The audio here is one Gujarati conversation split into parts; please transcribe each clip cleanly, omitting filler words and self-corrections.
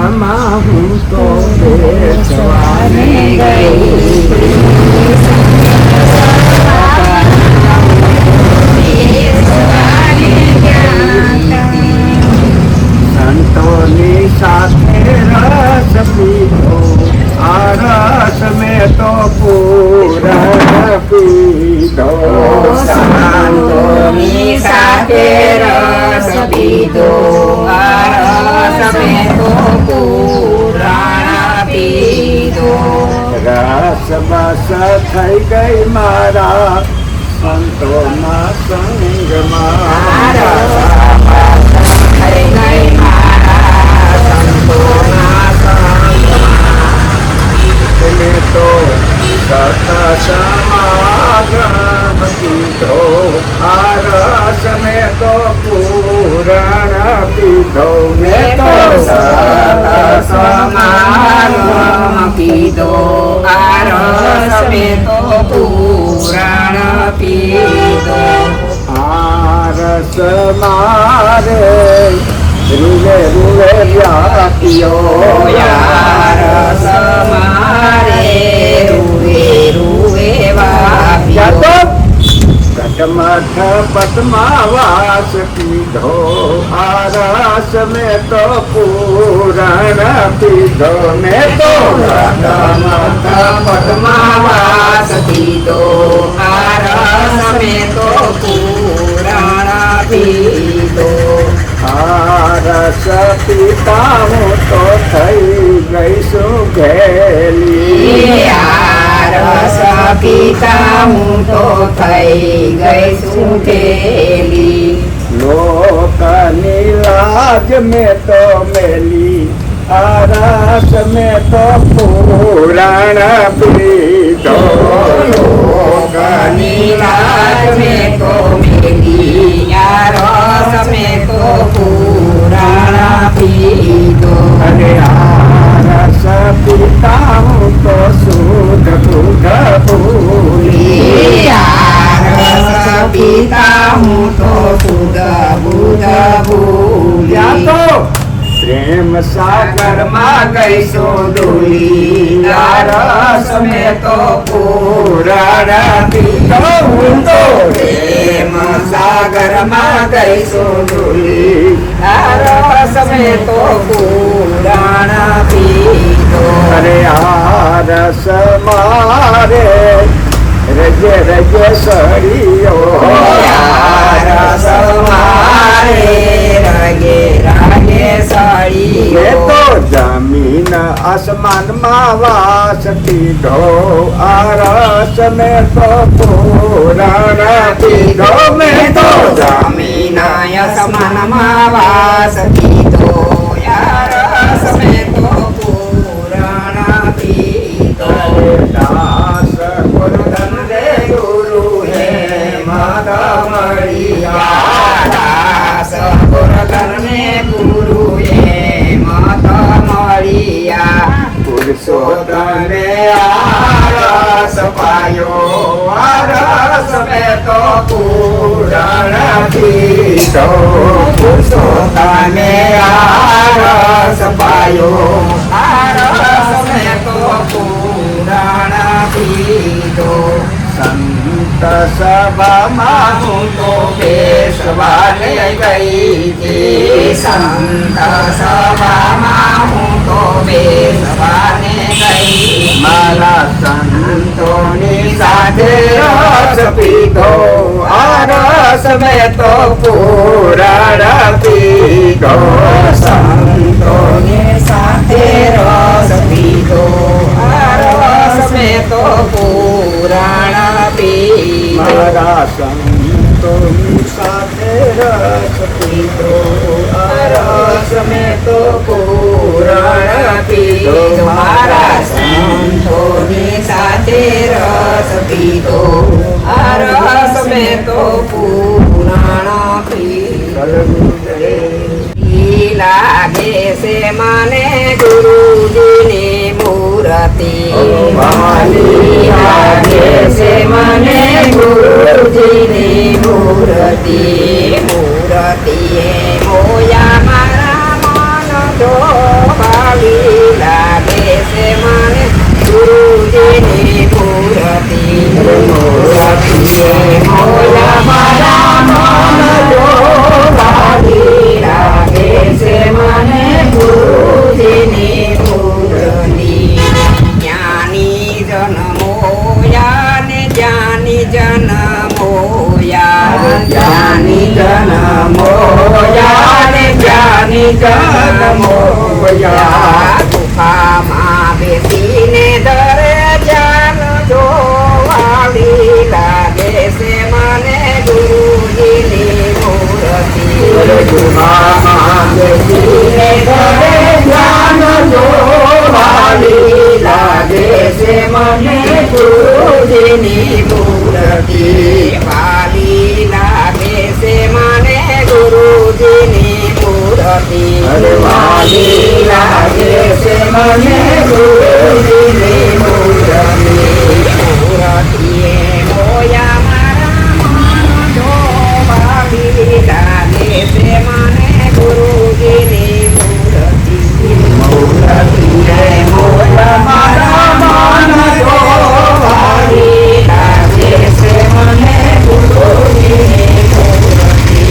સભામાં હું તો બેસવાને ગઈ. સંતોની સાથે રસ પીધો, આ રસ મેં તો પૂરણ પીધો. સંતોની સાથે રસ પીધો, આ રસ મેં તો પૂરણ પીધો. રસ બસ થઈ ગઈ મારા સંતોના સંગમાં. થઈ ગઈ મારા સંતોના સંગમાં. એટલે તો સત સમાગમ પીધો, આ રસ મેં તો પૂરણ પીધો. મેં તો સત સમાગમ પીધો, આ રસ મેં તો પૂરણ પીધો. આ રસ મારે રૂવે રૂવે વ્યાપ્યો. રસ મારે રૂવે રૂવે વાપ્યો. ઘટમઠ પટમાં વાસ પીધો, આ રસ મેં તો પૂરણ પીધો. મેં તો ઘટમઠ પટમાં વાસ પીધો, આ રસ મેં તો પૂરણ પીધો. આ રસ પીતા હું તો થઈ ગઈશું ઘેલી. આ રસ પીતા હું તો થઈ ગઈ સુધેલી. લોકની લાજ મેં તો મેલી, આ રસ મેં તો પૂરણ પીધો. લોકની લાજ મેં તો મેલી, આ રસ મેં તો પૂરણ પીધો. અને આ રસ પીતા હું તો શુદ્ધ બુદ્ધ ભૂલી. આ રસ પીતા હું તો શુદ્ધ બુદ્ધ ભૂલી. તો પ્રેમ સાગરમાં ગઈશું ડૂલી, આ રસ મેં તો પૂરણ પીધો. હું તો પ્રેમ સાગરમાં ગઈશું ડૂલી, આ રસ મેં તો પૂરણ પીધો. અરે આ રસ મારે રજે રજે સળીઓ. આ રસ મારે રગે રાગે મેં સળીઓ. તો જમીન આસમાનમાં વાસ પીધો, આ રસ મેં તો પૂરણ પીધો. મેં તો જમીન આસમાનમાં વાસ પીધો, આ રસ મેં તો પૂરણ પીધો. દાસ ગુરુધન રે ગુરુ હે માતા મળિયા. દાસ ગુરુધનને ગુરુએ મત મળ્યા. પુરુષોત્તમે આ રસ પાયો, આ રસ મેં તો પૂરણ પીધો. પુરુષોત્તમે આ રસ પાયો, આ રસ મેં તો પૂરણ પીધો. સંત સભામાં હું તો બેસવાને ગઈ હતી. સંત સભામાં હું તો બેસવાને ગઈ. મારા સંતોની સાથે રસ પીધો, આ રસ મેં તો પૂરણ પીધો. સંતોની સાથે રસ પીધો, આ રસ મેં તો પૂરણ પીધો. મારા સંતોની સાથે રસ પીધો, આ રસ મેં તો પૂરણ પીધો. મારા સંતોની સાથે રસ પીધો, આ રસ મેં તો પૂરણ પીધો. લાગે છે મને ગુરુજીની મૂર્તિ. લાગે છે મને ગુરુજીની મૂર્તિ. મૂર્તિએ મોયા મારા મન ધોવા મને ગુરુજીની મૂર્તિ મૂર્તિએ મોયા મારા મન જોવાવી લાગે છે મને ગુરુજીની મૂર્તિ મૂર્તિએ મોયા મારા મન જોવાવી લાગે છે મને ગુરુજીની મૂર્તિ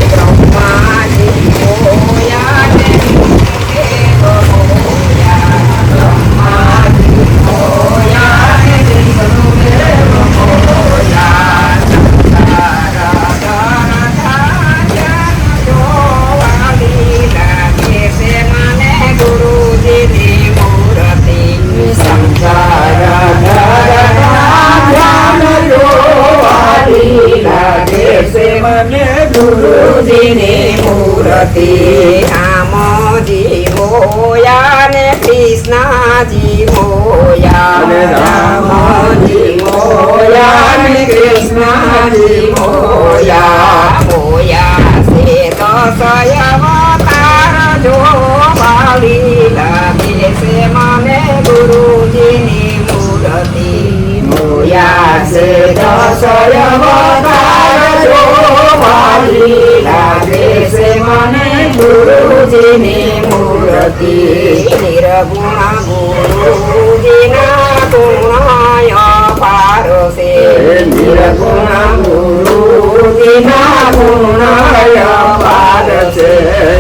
બ્રહ્માજી મોયા ને દેવ મોયા બ્રહ્માજી મોયા ને દેવ મોયા સંસાર ધન જોવાવી લાગે છે મને ગુરુજીની મૂર્તિ સંસાર ધન જોવાવી લાગે છે મને ગુરુજીની મૂર્તિ રામજી મોયા ને કૃષ્ણજી મોયા રામજી મોયા ને કૃષ્ણજી મોયા મોયા છે દસ અવતાર જોવાવી લાગે છે મને ગુરુજીની મૂર્તિ મોયા છે દસ અવતાર જોવાવી લાગે છે મને ગુરુજીની મૂર્તિ નિર્ગુણ ગુરુજીના ગુણાય પાર છે નિર્ગુણ ગુરુજીના ગુણાય પાર છે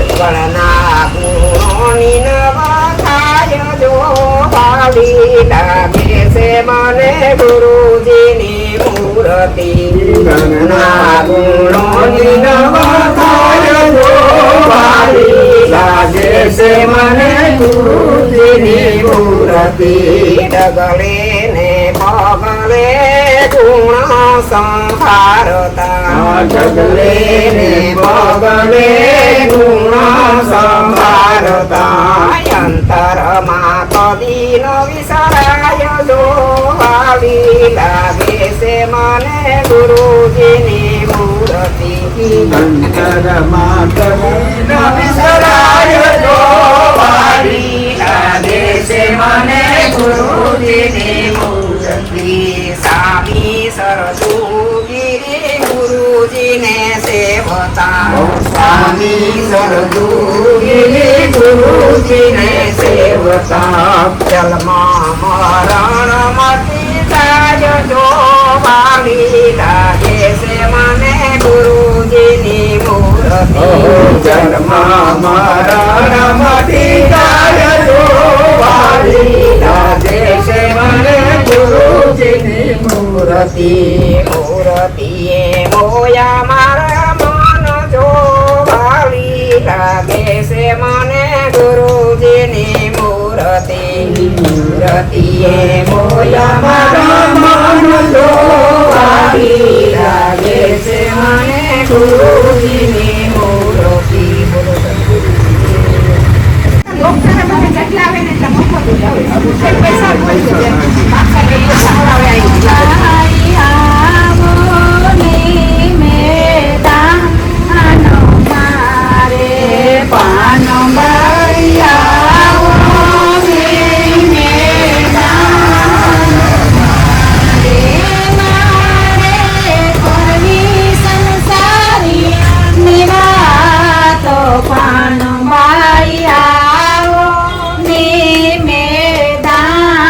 ગણના ગુણોની નવતાય જોવાવી લાગે છે મને ગુરુજીની મૂર્તિ ગણના ગુણોની નવતાય જોવાવી લાગે છે મને ગુરુજીની મૂર્તિ ડગલે ને પગલે ગુણ સંભારતા ડગલે ને પગલે ગુણ સંભારતા અંતરમાં કદી ન વિસરાય જોવાવી લાગે છે મને ગુરુજીની મૂર્તિ અંતરમાં કદી ન વિસરાય જોવાવી લાગે છે મને ગુરુજીની મૂર્તિ સ્વામી સરજુગીરી ગુરુજીને સેવતા સ્વામી સરજુગીરી ગુરુજીને સેવતા જલમાં મરણ મતી જાય જોવાવી લાગે છે મને ગુરુજીની મૂર્તિ જન્મા મરણ મટી જાય જોવાવી લાગે છે મને ગુરુજીની મૂર્તિ મૂર્તિએ મોયા મારા મન જોવાવી લાગે છે મને ગુરુજીની મૂર્તિ મૂર્તિએ મોયા મારા મન જોવાવી લાગે છે મને ગુરુજીની મૂર્તિ પાન બાઈ આવો ને મેદાન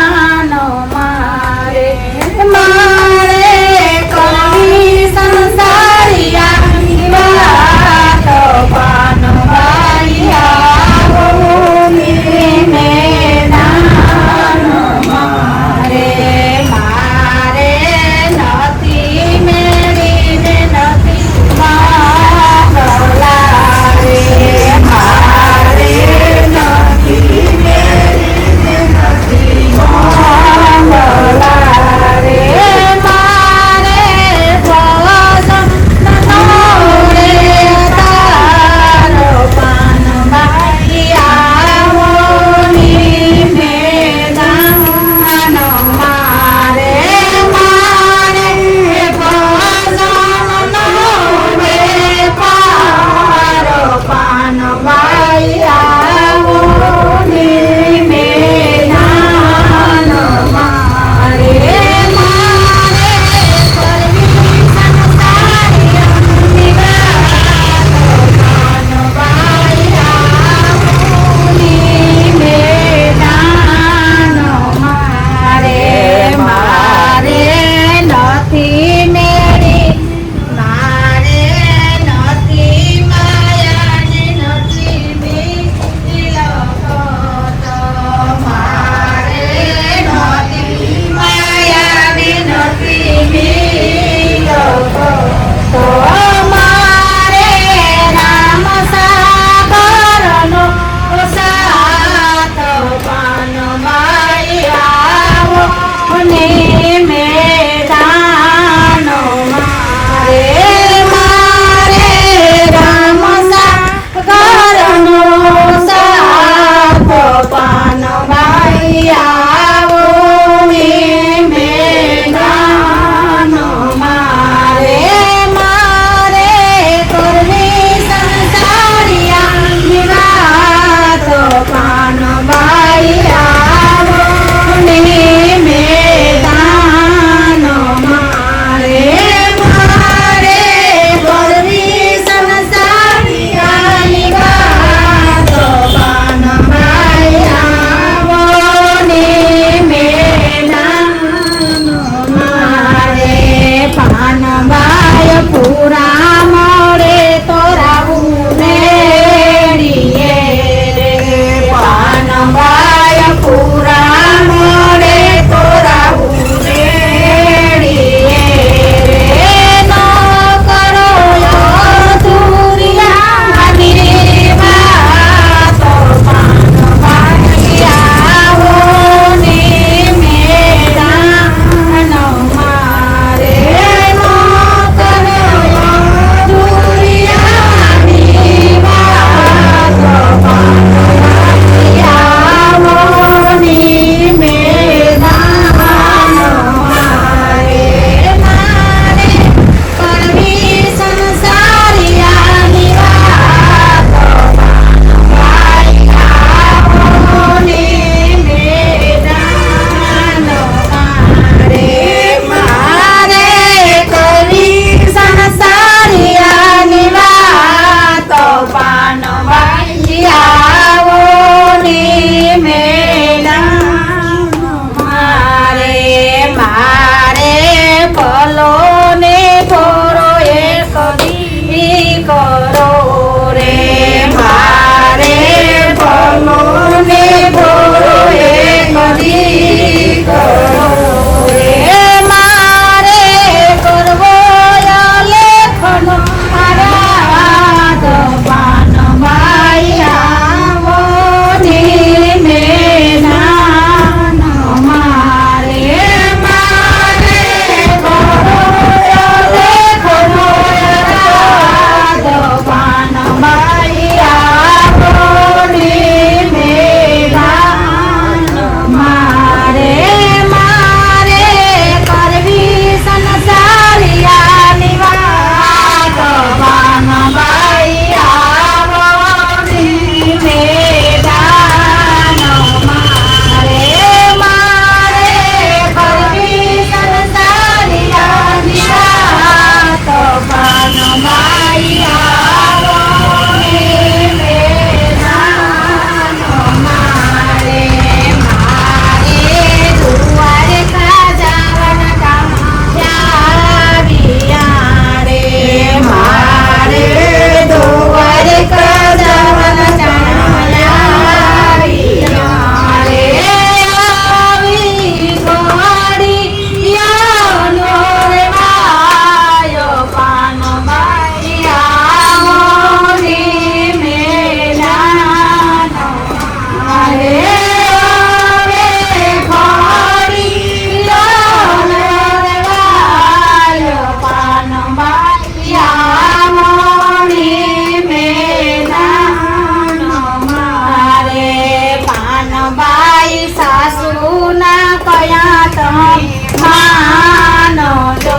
સમાન જો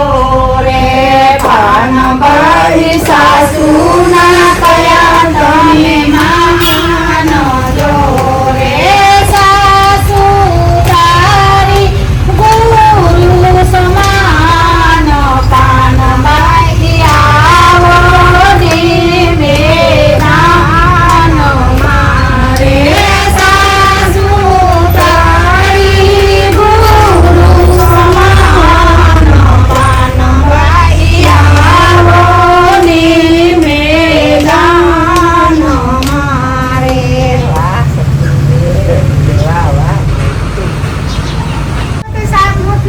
રે ભાનભાઈ સાસુના કયા તમે માનો જો રે સાસુ તારી ગુરુ સમાન પાનભાઈ આવો દેવે નાનો મારે સાસુ તારી ગુરુ સમાન પાનભાઈ આવો દેવે નાનો મારે વાહ વાહ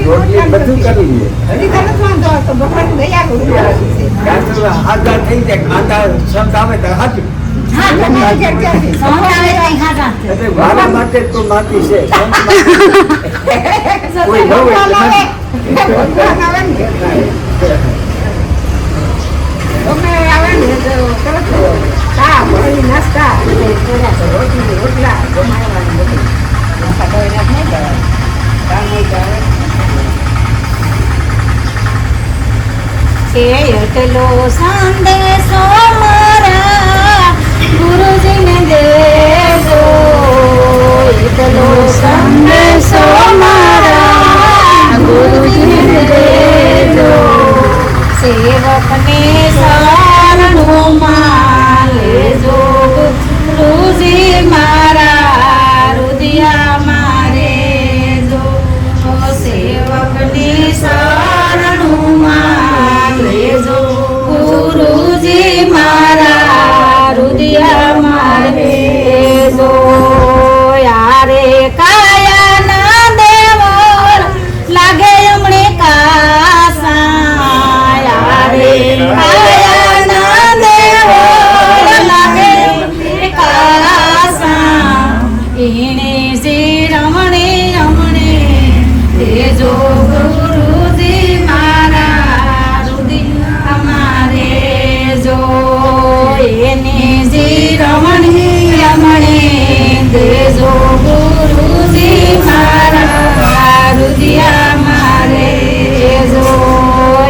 રોટલી બધું કરી લઈએ હજી તને જ વાંધો હતો બપોરની દયા કરું ગાંઠ આધા થઈ જાય આધા શબ્દ આવે તો હાચું એટલે મારા માટે તો માટી છે કોઈ ન હોય તો નથી. તમે આવે ને તો તરત ચા પાણી નાસ્તા કર્યા તો રોટલા જમાડવાનું બધું નાસ્તા કરીને જ નહીં કહેવાય કામ નહીં કહેવાય છે એટલો સંદેશો મારા ગુરુજીને દેજો એટલો સંદેશો મારા ગુરુજીને દેજો સેવકને શરણું માં લેજો ગુરુજી મારા રુદિયા મારે જો સેવકને શરણું માં લેજો ગુરુજી મારા રુદિયા મારે જો યારે કાયા ના દેવર લાગે હમણે કાસા યારે કાયા ના દેવર લાગે હમણે કાસા એને જે રમણે રમણે તેજો ગુરુજી મારા રુદિયા મારે જો એને જે રમણે રમણે દેજો ગુરુજી મારા રુદિયા મારે જો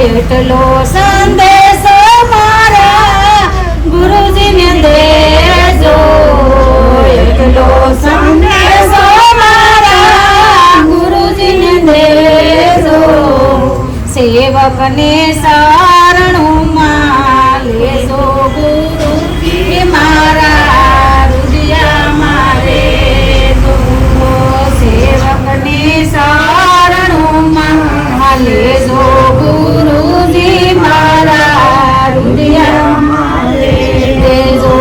એટલો સંદેશો મારા ગુરુજીને દેજો એટલો સંદેશો મારા ગુરુજીને દેજો સેવકને શરણું માં લેજો ગુરુજી મારા રુદિયા મારે જો સેવકને શરણું માં લેજો ગુરુજી મારા રુદિયા મારે જો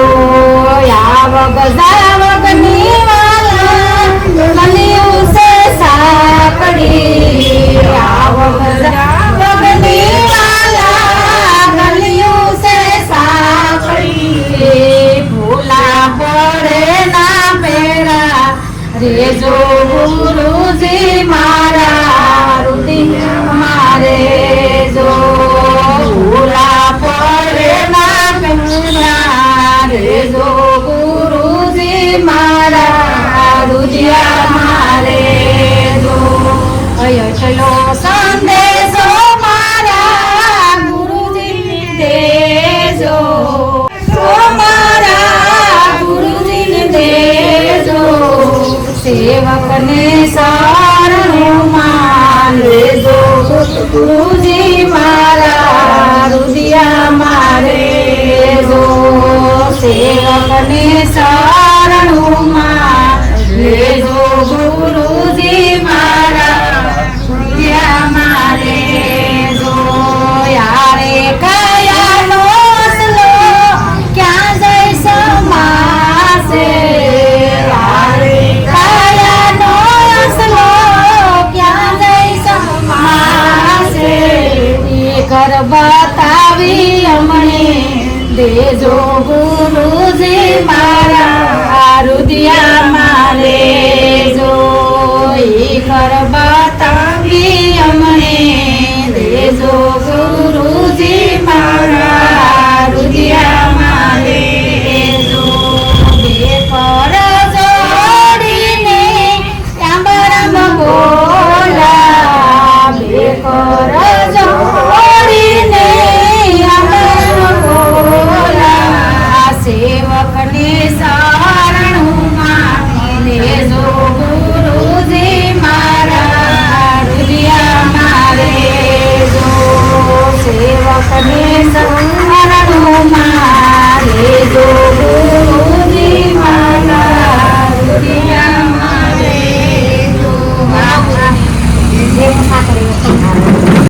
યાવગ જાવગની વાલા કલિયું સે સાકડી આવગ જાવગની વાલા કલિયું સે સાકડી ભૂલા પડે ના પેરા રેજો ગુરુજી મારા રુદિયા મારે જો ભૂલા પડે ના પેરા રેજો ગુરુજી મારા રુદિયા મારે જો અયટલો સંદેશો મારા ગુરુજી દેજો મારા ગુરુજીને દેજો સેવકને શરણું માં લેજો ગુરુજી મારા રુદિયા મારે જો સેવકને શરણું